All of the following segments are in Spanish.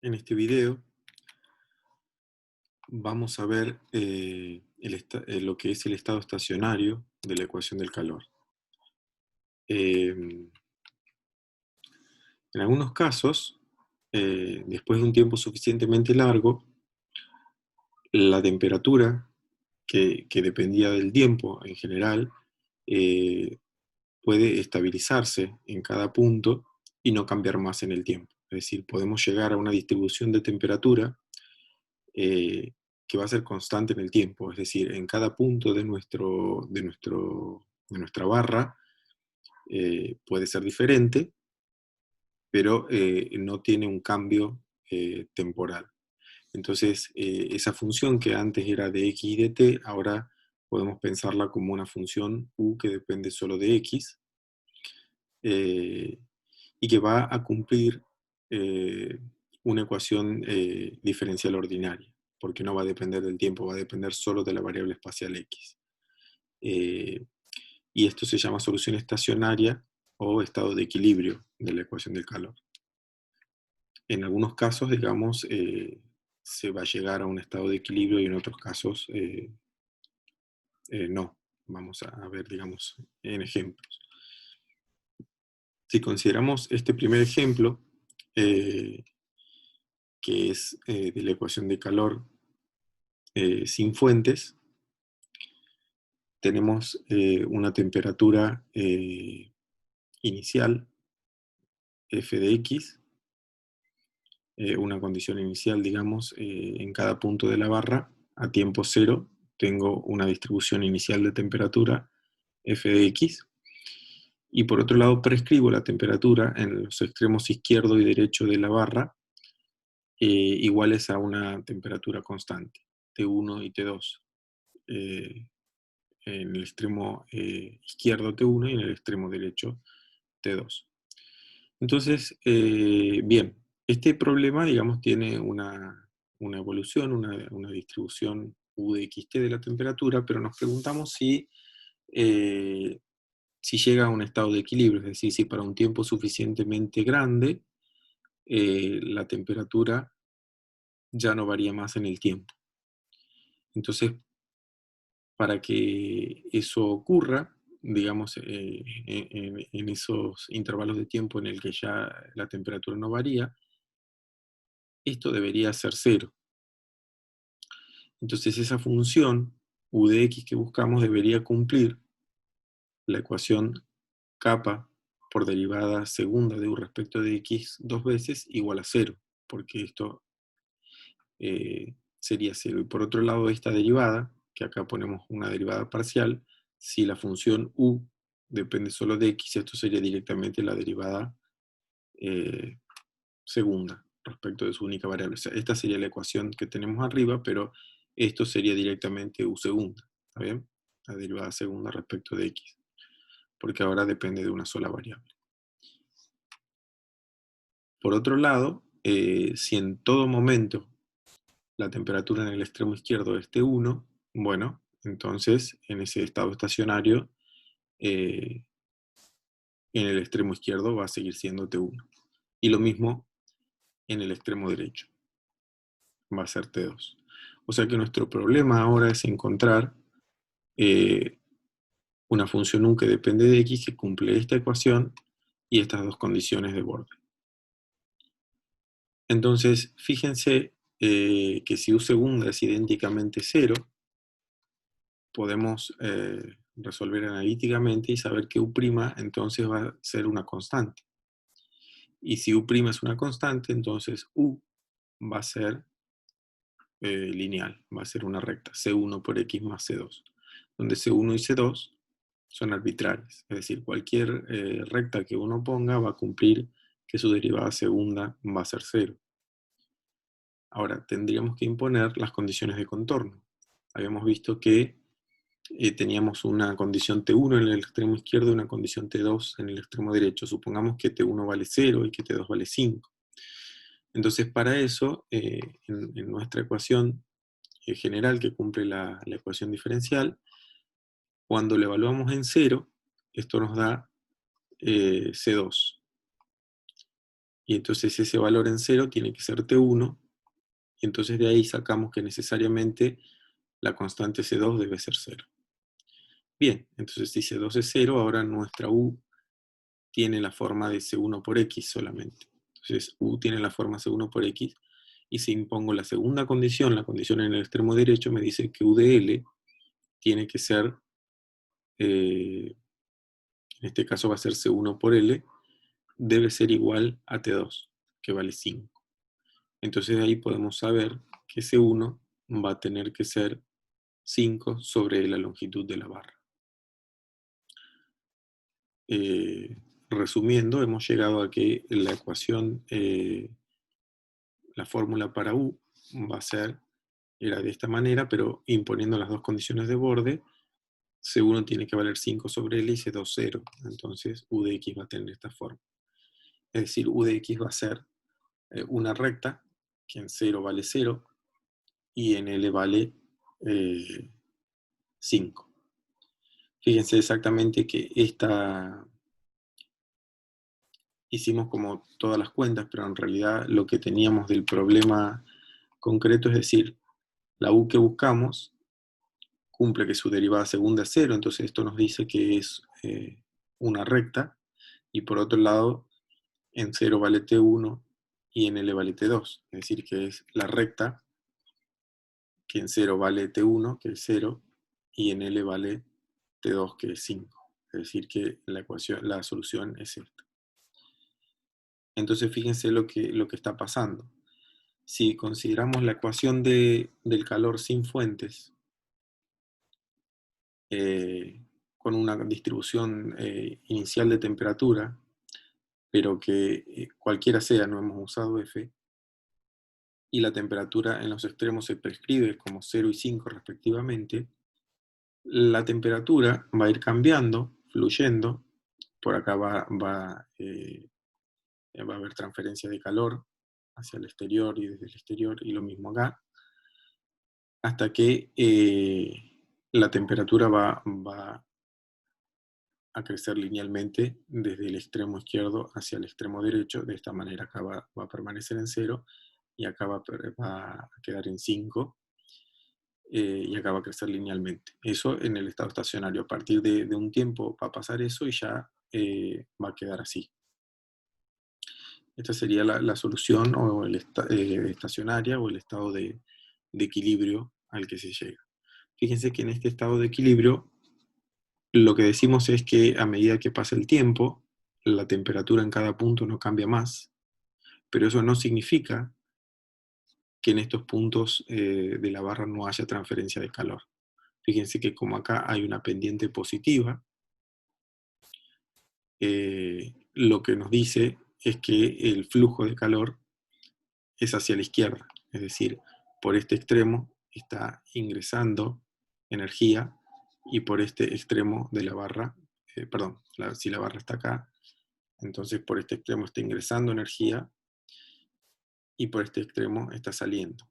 En este video vamos a ver lo que es el estado estacionario de la ecuación del calor. En algunos casos, después de un tiempo suficientemente largo, la temperatura, que dependía del tiempo en general, eh, puede estabilizarse en cada punto y no cambiar más en el tiempo. Es decir, podemos llegar a una distribución de temperatura eh, que va a ser constante en el tiempo, es decir, en cada punto de nuestra barra puede ser diferente, pero no tiene un cambio temporal. Entonces, esa función que antes era de x y de t, ahora podemos pensarla como una función u que depende solo de x, eh, y que va a cumplir eh, una ecuación diferencial ordinaria, porque no va a depender del tiempo, va a depender solo de la variable espacial x. Y esto se llama solución estacionaria o estado de equilibrio de la ecuación del calor. En algunos casos, digamos, se va a llegar a un estado de equilibrio y en otros casos no. Vamos a ver, digamos, en ejemplos. Si consideramos este primer ejemplo, que es de la ecuación de calor sin fuentes, tenemos una temperatura inicial, f de x, una condición inicial, digamos, en cada punto de la barra, a tiempo cero, tengo una distribución inicial de temperatura, f de x, y por otro lado prescribo la temperatura en los extremos izquierdo y derecho de la barra, iguales a una temperatura constante, T1 y T2. En el extremo izquierdo T1 y en el extremo derecho T2. Entonces, bien, este problema, digamos, tiene una evolución, una distribución U de xt de la temperatura, pero nos preguntamos si llega a un estado de equilibrio, es decir, si para un tiempo suficientemente grande la temperatura ya no varía más en el tiempo. Entonces, para que eso ocurra, digamos, en esos intervalos de tiempo en el que ya la temperatura no varía, esto debería ser cero. Entonces esa función u de x que buscamos debería cumplir la ecuación kappa por derivada segunda de u respecto de x dos veces igual a cero, porque esto sería cero. Y por otro lado, esta derivada, que acá ponemos una derivada parcial, si la función u depende solo de x, esto sería directamente la derivada segunda respecto de su única variable. O sea, esta sería la ecuación que tenemos arriba, pero esto sería directamente u segunda, ¿está bien? La derivada segunda respecto de x, porque ahora depende de una sola variable. Por otro lado, si en todo momento la temperatura en el extremo izquierdo es T1, bueno, entonces en ese estado estacionario, en el extremo izquierdo va a seguir siendo T1. Y lo mismo en el extremo derecho, va a ser T2. O sea que nuestro problema ahora es encontrar una función u que depende de x que cumple esta ecuación y estas dos condiciones de borde. Entonces, fíjense que si u segunda es idénticamente 0, podemos resolver analíticamente y saber que u' entonces va a ser una constante. Y si u' es una constante, entonces u va a ser lineal, va a ser una recta, C1 por X más C2, donde C1 y C2 son arbitrarias, es decir, cualquier recta que uno ponga va a cumplir que su derivada segunda va a ser 0. Ahora, tendríamos que imponer las condiciones de contorno. Habíamos visto que teníamos una condición T1 en el extremo izquierdo y una condición T2 en el extremo derecho. Supongamos que T1 vale 0 y que T2 vale 5. Entonces, para eso, en nuestra ecuación general que cumple la ecuación diferencial, cuando lo evaluamos en 0, esto nos da C2. Y entonces ese valor en 0 tiene que ser T1, y entonces de ahí sacamos que necesariamente la constante C2 debe ser 0. Bien, entonces si C2 es 0, ahora nuestra U tiene la forma de C1 por X solamente. Entonces U tiene la forma C1 por X, y si impongo la segunda condición, la condición en el extremo derecho, me dice que U de L tiene que ser, en este caso va a ser C1 por L, debe ser igual a T2, que vale 5. Entonces de ahí podemos saber que C1 va a tener que ser 5 sobre la longitud de la barra. Resumiendo, hemos llegado a que la ecuación, la fórmula para U va a ser, era de esta manera, pero imponiendo las dos condiciones de borde, C1 tiene que valer 5 sobre L y C2 0. Entonces U de X va a tener esta forma. Es decir, U de X va a ser una recta que en 0 vale 0 y en L vale 5. Fíjense exactamente que hicimos como todas las cuentas, pero en realidad lo que teníamos del problema concreto, es decir, la U que buscamos cumple que su derivada segunda es 0, entonces esto nos dice que es una recta, y por otro lado, en 0 vale T1 y en L vale T2, es decir, que es la recta que en 0 vale T1, que es 0, y en L vale T2, que es 5. Es decir, que la solución es esta. Entonces fíjense lo que está pasando. Si consideramos la ecuación del calor sin fuentes, con una distribución inicial de temperatura, pero que cualquiera sea, no hemos usado F, y la temperatura en los extremos se prescribe como 0 y 5 respectivamente, la temperatura va a ir cambiando, fluyendo. Por acá va a haber transferencia de calor hacia el exterior y desde el exterior, y lo mismo acá, hasta que la temperatura va a crecer linealmente desde el extremo izquierdo hacia el extremo derecho. De esta manera acá va a permanecer en 0, y acá va a quedar en 5, y acá va a crecer linealmente. Eso en el estado estacionario. A partir de un tiempo va a pasar eso y ya va a quedar así. Esta sería la solución o estacionaria, o el estado de equilibrio al que se llega. Fíjense que en este estado de equilibrio lo que decimos es que a medida que pasa el tiempo, la temperatura en cada punto no cambia más, pero eso no significa que en estos puntos de la barra no haya transferencia de calor. Fíjense que como acá hay una pendiente positiva, lo que nos dice es que el flujo de calor es hacia la izquierda, es decir, por este extremo está ingresando energía, y por este extremo de la barra, si la barra está acá, entonces por este extremo está ingresando energía, y por este extremo está saliendo.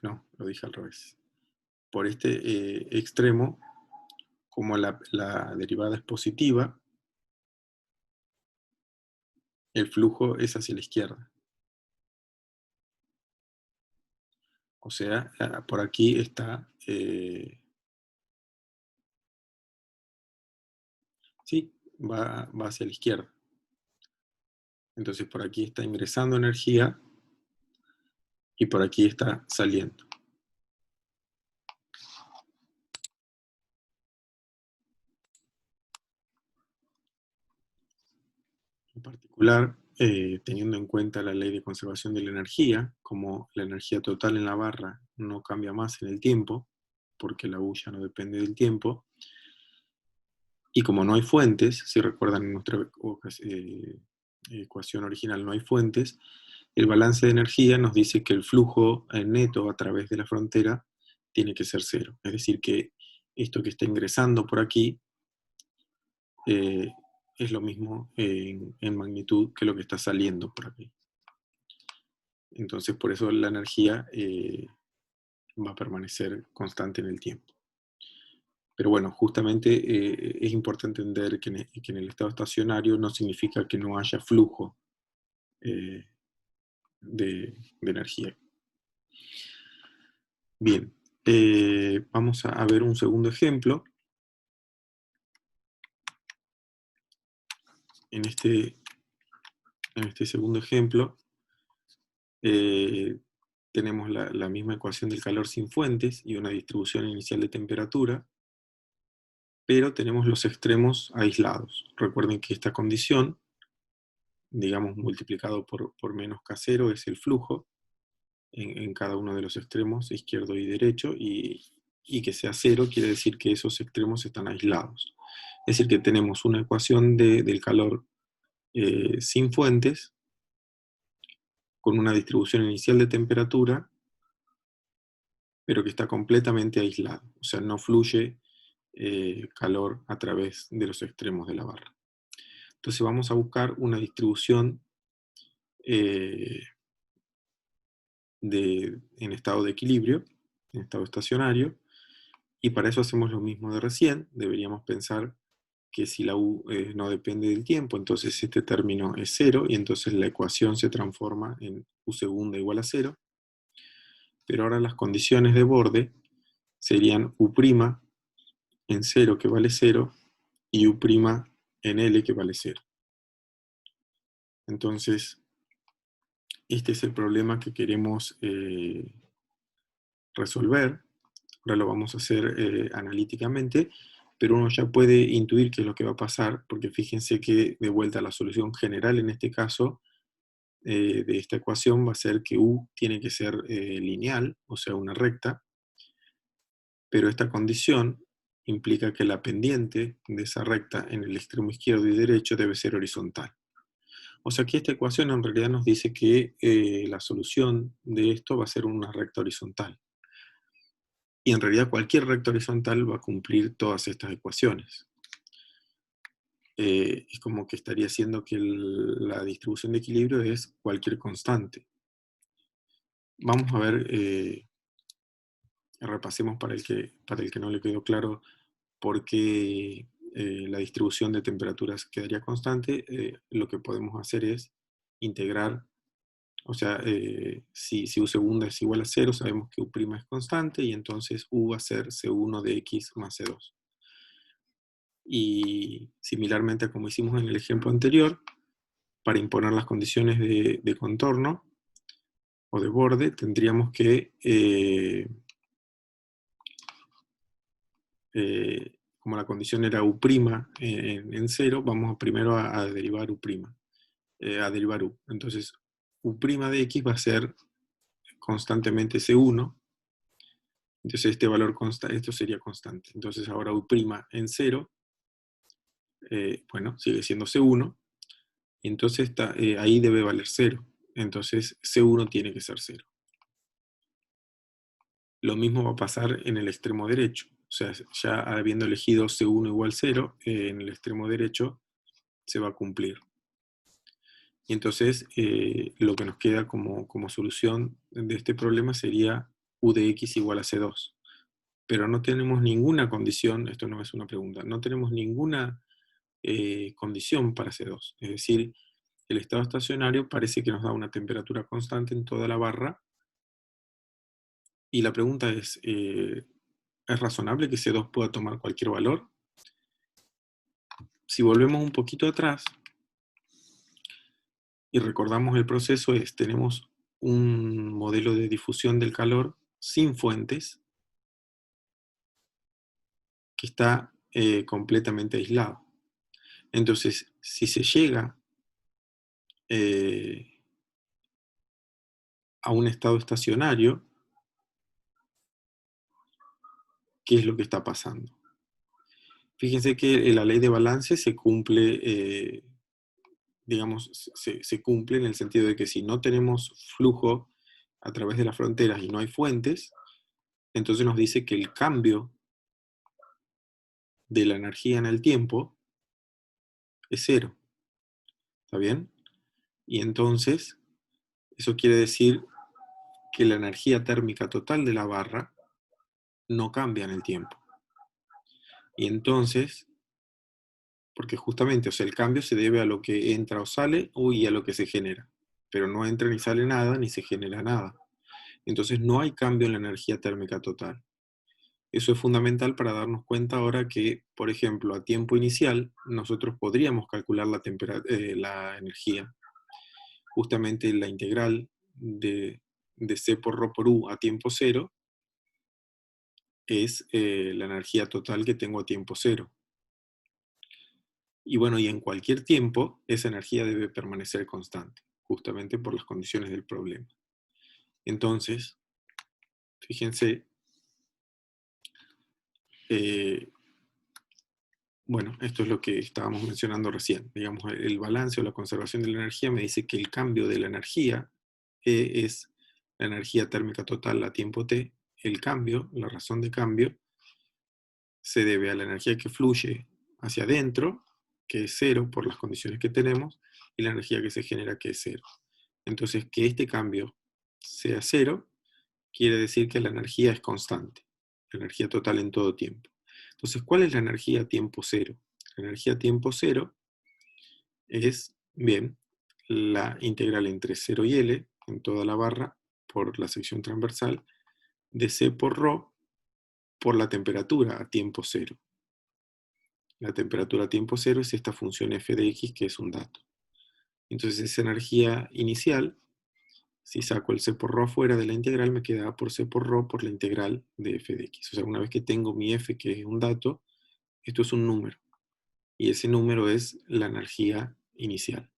No, lo dije al revés. Por este extremo, como la derivada es positiva, el flujo es hacia la izquierda. O sea, por aquí está, sí, va hacia la izquierda. Entonces por aquí está ingresando energía, y por aquí está saliendo. En particular, teniendo en cuenta la ley de conservación de la energía, como la energía total en la barra no cambia más en el tiempo, porque la U ya no depende del tiempo, y como no hay fuentes, si recuerdan en nuestra ecuación original no hay fuentes, el balance de energía nos dice que el flujo neto a través de la frontera tiene que ser 0. Es decir, que esto que está ingresando por aquí es lo mismo en magnitud que lo que está saliendo por aquí. Entonces, por eso la energía va a permanecer constante en el tiempo. Pero bueno, justamente es importante entender que en el estado estacionario no significa que no haya flujo eh, de energía. Bien, vamos a ver un segundo ejemplo. En este segundo ejemplo, tenemos la misma ecuación del calor sin fuentes y una distribución inicial de temperatura, pero tenemos los extremos aislados. Recuerden que esta condición, digamos multiplicado por menos K0, es el flujo en cada uno de los extremos, izquierdo y derecho, y que sea cero quiere decir que esos extremos están aislados. Es decir, que tenemos una ecuación del calor sin fuentes, con una distribución inicial de temperatura, pero que está completamente aislado. O sea, no fluye calor a través de los extremos de la barra. Entonces vamos a buscar una distribución en estado de equilibrio, en estado estacionario, y para eso hacemos lo mismo de recién. Deberíamos pensar que si la U no depende del tiempo, entonces este término es cero, y entonces la ecuación se transforma en U segunda igual a cero. Pero ahora las condiciones de borde serían U' en 0 que vale 0 y U' en L que vale 0. Entonces, este es el problema que queremos resolver. Ahora lo vamos a hacer analíticamente, pero uno ya puede intuir qué es lo que va a pasar, porque fíjense que de vuelta la solución general en este caso de esta ecuación va a ser que U tiene que ser lineal, o sea, una recta, pero esta condición implica que la pendiente de esa recta en el extremo izquierdo y derecho debe ser horizontal. O sea que esta ecuación en realidad nos dice que la solución de esto va a ser una recta horizontal. Y en realidad cualquier recta horizontal va a cumplir todas estas ecuaciones. Es como que estaría haciendo que la distribución de equilibrio es cualquier constante. Vamos a ver, repasemos para el que no le quedó claro por qué la distribución de temperaturas quedaría constante. Lo que podemos hacer es integrar, o sea, si U segunda es igual a 0, sabemos que U' es constante, y entonces U va a ser C1 de X más C2. Y similarmente a como hicimos en el ejemplo anterior, para imponer las condiciones de contorno o de borde, tendríamos que, como la condición era U' en 0, vamos primero a derivar U', a derivar U. Entonces, U' de X va a ser constantemente C1, entonces este valor constante, esto sería constante. Entonces ahora U' en 0, bueno, sigue siendo C1, y entonces ahí debe valer 0. Entonces C1 tiene que ser 0. Lo mismo va a pasar en el extremo derecho. O sea, ya habiendo elegido C1 igual 0, en el extremo derecho se va a cumplir. Y entonces lo que nos queda como solución de este problema sería U de X igual a C2. Pero no tenemos ninguna condición, esto no es una pregunta, no tenemos ninguna condición para C2. Es decir, el estado estacionario parece que nos da una temperatura constante en toda la barra. Y la pregunta ¿es razonable que C2 pueda tomar cualquier valor? Si volvemos un poquito atrás y recordamos el proceso, tenemos un modelo de difusión del calor sin fuentes que está completamente aislado. Entonces, si se llega a un estado estacionario, ¿qué es lo que está pasando? Fíjense que la ley de balance se cumple, digamos, se cumple en el sentido de que si no tenemos flujo a través de las fronteras y no hay fuentes, entonces nos dice que el cambio de la energía en el tiempo es cero. ¿Está bien? Y entonces, eso quiere decir que la energía térmica total de la barra no cambia en el tiempo. Y entonces, porque justamente, o sea, el cambio se debe a lo que entra o sale y a lo que se genera. Pero no entra ni sale nada, ni se genera nada. Entonces no hay cambio en la energía térmica total. Eso es fundamental para darnos cuenta ahora que, por ejemplo, a tiempo inicial, nosotros podríamos calcular la energía. Justamente la integral de C por ρ por U a tiempo cero es la energía total que tengo a tiempo cero. Y bueno, y en cualquier tiempo, esa energía debe permanecer constante, justamente por las condiciones del problema. Entonces, fíjense, bueno, esto es lo que estábamos mencionando recién. Digamos, el balance o la conservación de la energía me dice que el cambio de la energía es la energía térmica total a tiempo t. El cambio, la razón de cambio, se debe a la energía que fluye hacia adentro, que es cero por las condiciones que tenemos, y la energía que se genera, que es cero. Entonces, que este cambio sea cero, quiere decir que la energía es constante, la energía total en todo tiempo. Entonces, ¿cuál es la energía a tiempo cero? La energía a tiempo cero es, bien, la integral entre 0 y L, en toda la barra, por la sección transversal, de C por ρ por la temperatura a tiempo cero. La temperatura a tiempo cero es esta función f de x, que es un dato. Entonces esa energía inicial, si saco el c por ρ afuera de la integral, me queda a por c por ρ por la integral de f de x. O sea, una vez que tengo mi f, que es un dato, esto es un número. Y ese número es la energía inicial.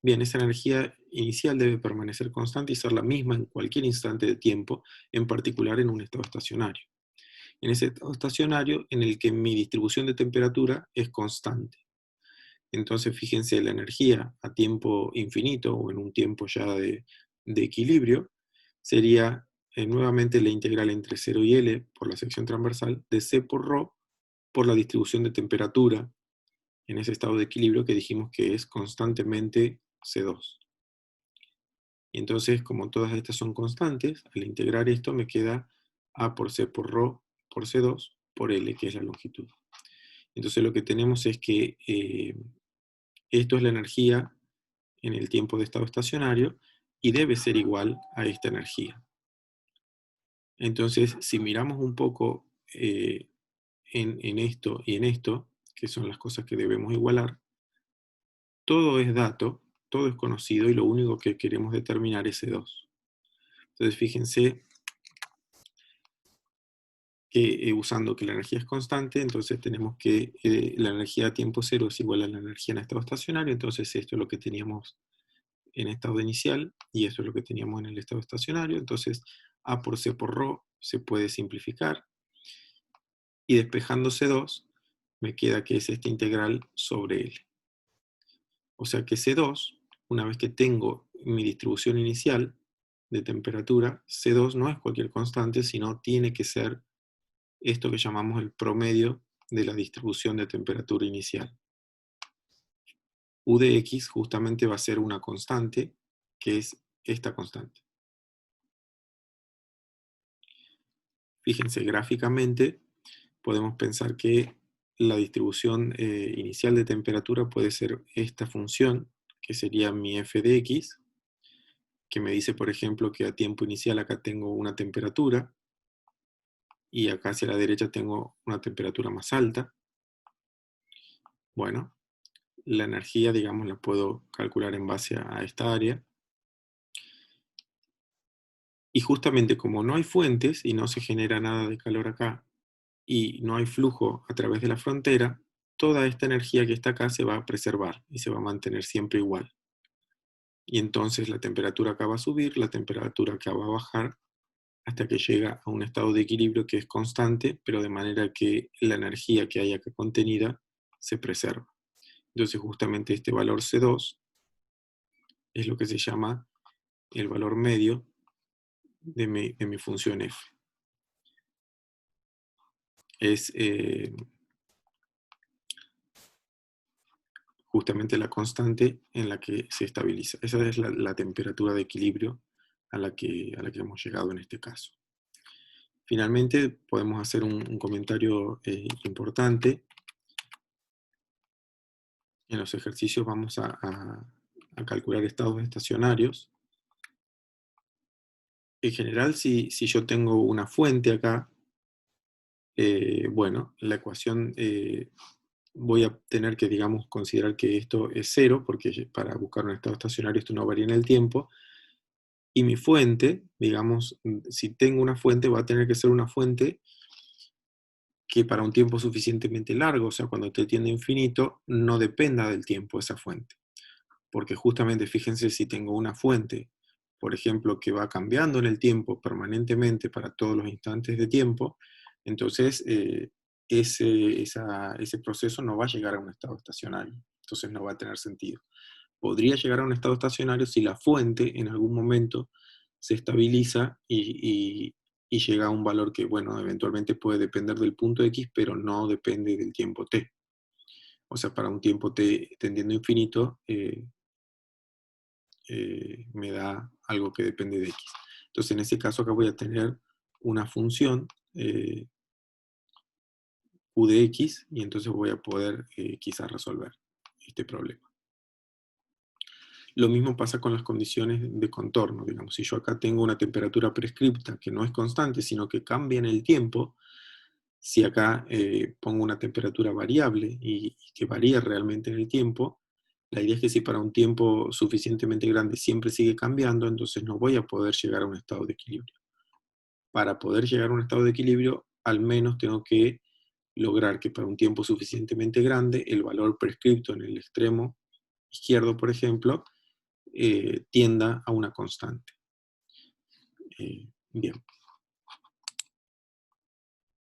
Bien, esa energía inicial debe permanecer constante y ser la misma en cualquier instante de tiempo, en particular en un estado estacionario. En ese estado estacionario en el que mi distribución de temperatura es constante. Entonces, fíjense, la energía a tiempo infinito o en un tiempo ya de equilibrio sería nuevamente la integral entre 0 y L por la sección transversal de C por ρ por la distribución de temperatura en ese estado de equilibrio que dijimos que es constantemente C2. Y entonces, como todas estas son constantes, al integrar esto me queda A por C por ρ por C2 por L, que es la longitud. Entonces lo que tenemos es que esto es la energía en el tiempo de estado estacionario y debe ser igual a esta energía. Entonces, si miramos un poco en esto y en esto, que son las cosas que debemos igualar, todo es dato, todo es conocido y lo único que queremos determinar es C2. Entonces, fíjense que usando que la energía es constante, entonces tenemos que la energía a tiempo cero es igual a la energía en estado estacionario, entonces esto es lo que teníamos en estado inicial y esto es lo que teníamos en el estado estacionario, entonces A por C por ρ se puede simplificar y despejando C2 me queda que es esta integral sobre L. O sea que C2, una vez que tengo mi distribución inicial de temperatura, C2 no es cualquier constante, sino tiene que ser esto que llamamos el promedio de la distribución de temperatura inicial. U de x justamente va a ser una constante, que es esta constante. Fíjense, gráficamente podemos pensar que la distribución inicial de temperatura puede ser esta función, que sería mi f de x, que me dice, por ejemplo, que a tiempo inicial acá tengo una temperatura, y acá hacia la derecha tengo una temperatura más alta. Bueno, la energía, digamos, la puedo calcular en base a esta área. Y justamente como no hay fuentes y no se genera nada de calor acá, y no hay flujo a través de la frontera, toda esta energía que está acá se va a preservar y se va a mantener siempre igual. Y entonces la temperatura acá va a subir, la temperatura acá va a bajar, hasta que llega a un estado de equilibrio que es constante, pero de manera que la energía que hay acá contenida se preserva. Entonces justamente este valor C2 es lo que se llama el valor medio de mi función f. Es justamente la constante en la que se estabiliza. Esa es la temperatura de equilibrio a la que hemos llegado en este caso. Finalmente, podemos hacer un comentario importante. En los ejercicios vamos a calcular estados estacionarios. En general, si yo tengo una fuente acá, bueno, la ecuación voy a tener que, digamos, considerar que esto es cero, porque para buscar un estado estacionario esto no varía en el tiempo. Y mi fuente, digamos, si tengo una fuente, va a tener que ser una fuente que para un tiempo suficientemente largo, o sea, cuando t tiende a infinito, no dependa del tiempo esa fuente. Porque justamente, fíjense, si tengo una fuente, por ejemplo, que va cambiando en el tiempo permanentemente para todos los instantes de tiempo, entonces ese proceso no va a llegar a un estado estacionario. Entonces no va a tener sentido. Podría llegar a un estado estacionario si la fuente en algún momento se estabiliza y llega a un valor que, bueno, eventualmente puede depender del punto X, pero no depende del tiempo t. O sea, para un tiempo t tendiendo a infinito, me da algo que depende de x. Entonces, en ese caso acá voy a tener una función q de x, y entonces voy a poder quizás resolver este problema. Lo mismo pasa con las condiciones de contorno. Digamos, si yo acá tengo una temperatura prescripta que no es constante, sino que cambia en el tiempo, si acá pongo una temperatura variable y que varía realmente en el tiempo, la idea es que si para un tiempo suficientemente grande siempre sigue cambiando, entonces no voy a poder llegar a un estado de equilibrio. Para poder llegar a un estado de equilibrio, al menos tengo que lograr que para un tiempo suficientemente grande, el valor prescripto en el extremo izquierdo, por ejemplo, tienda a una constante. Bien.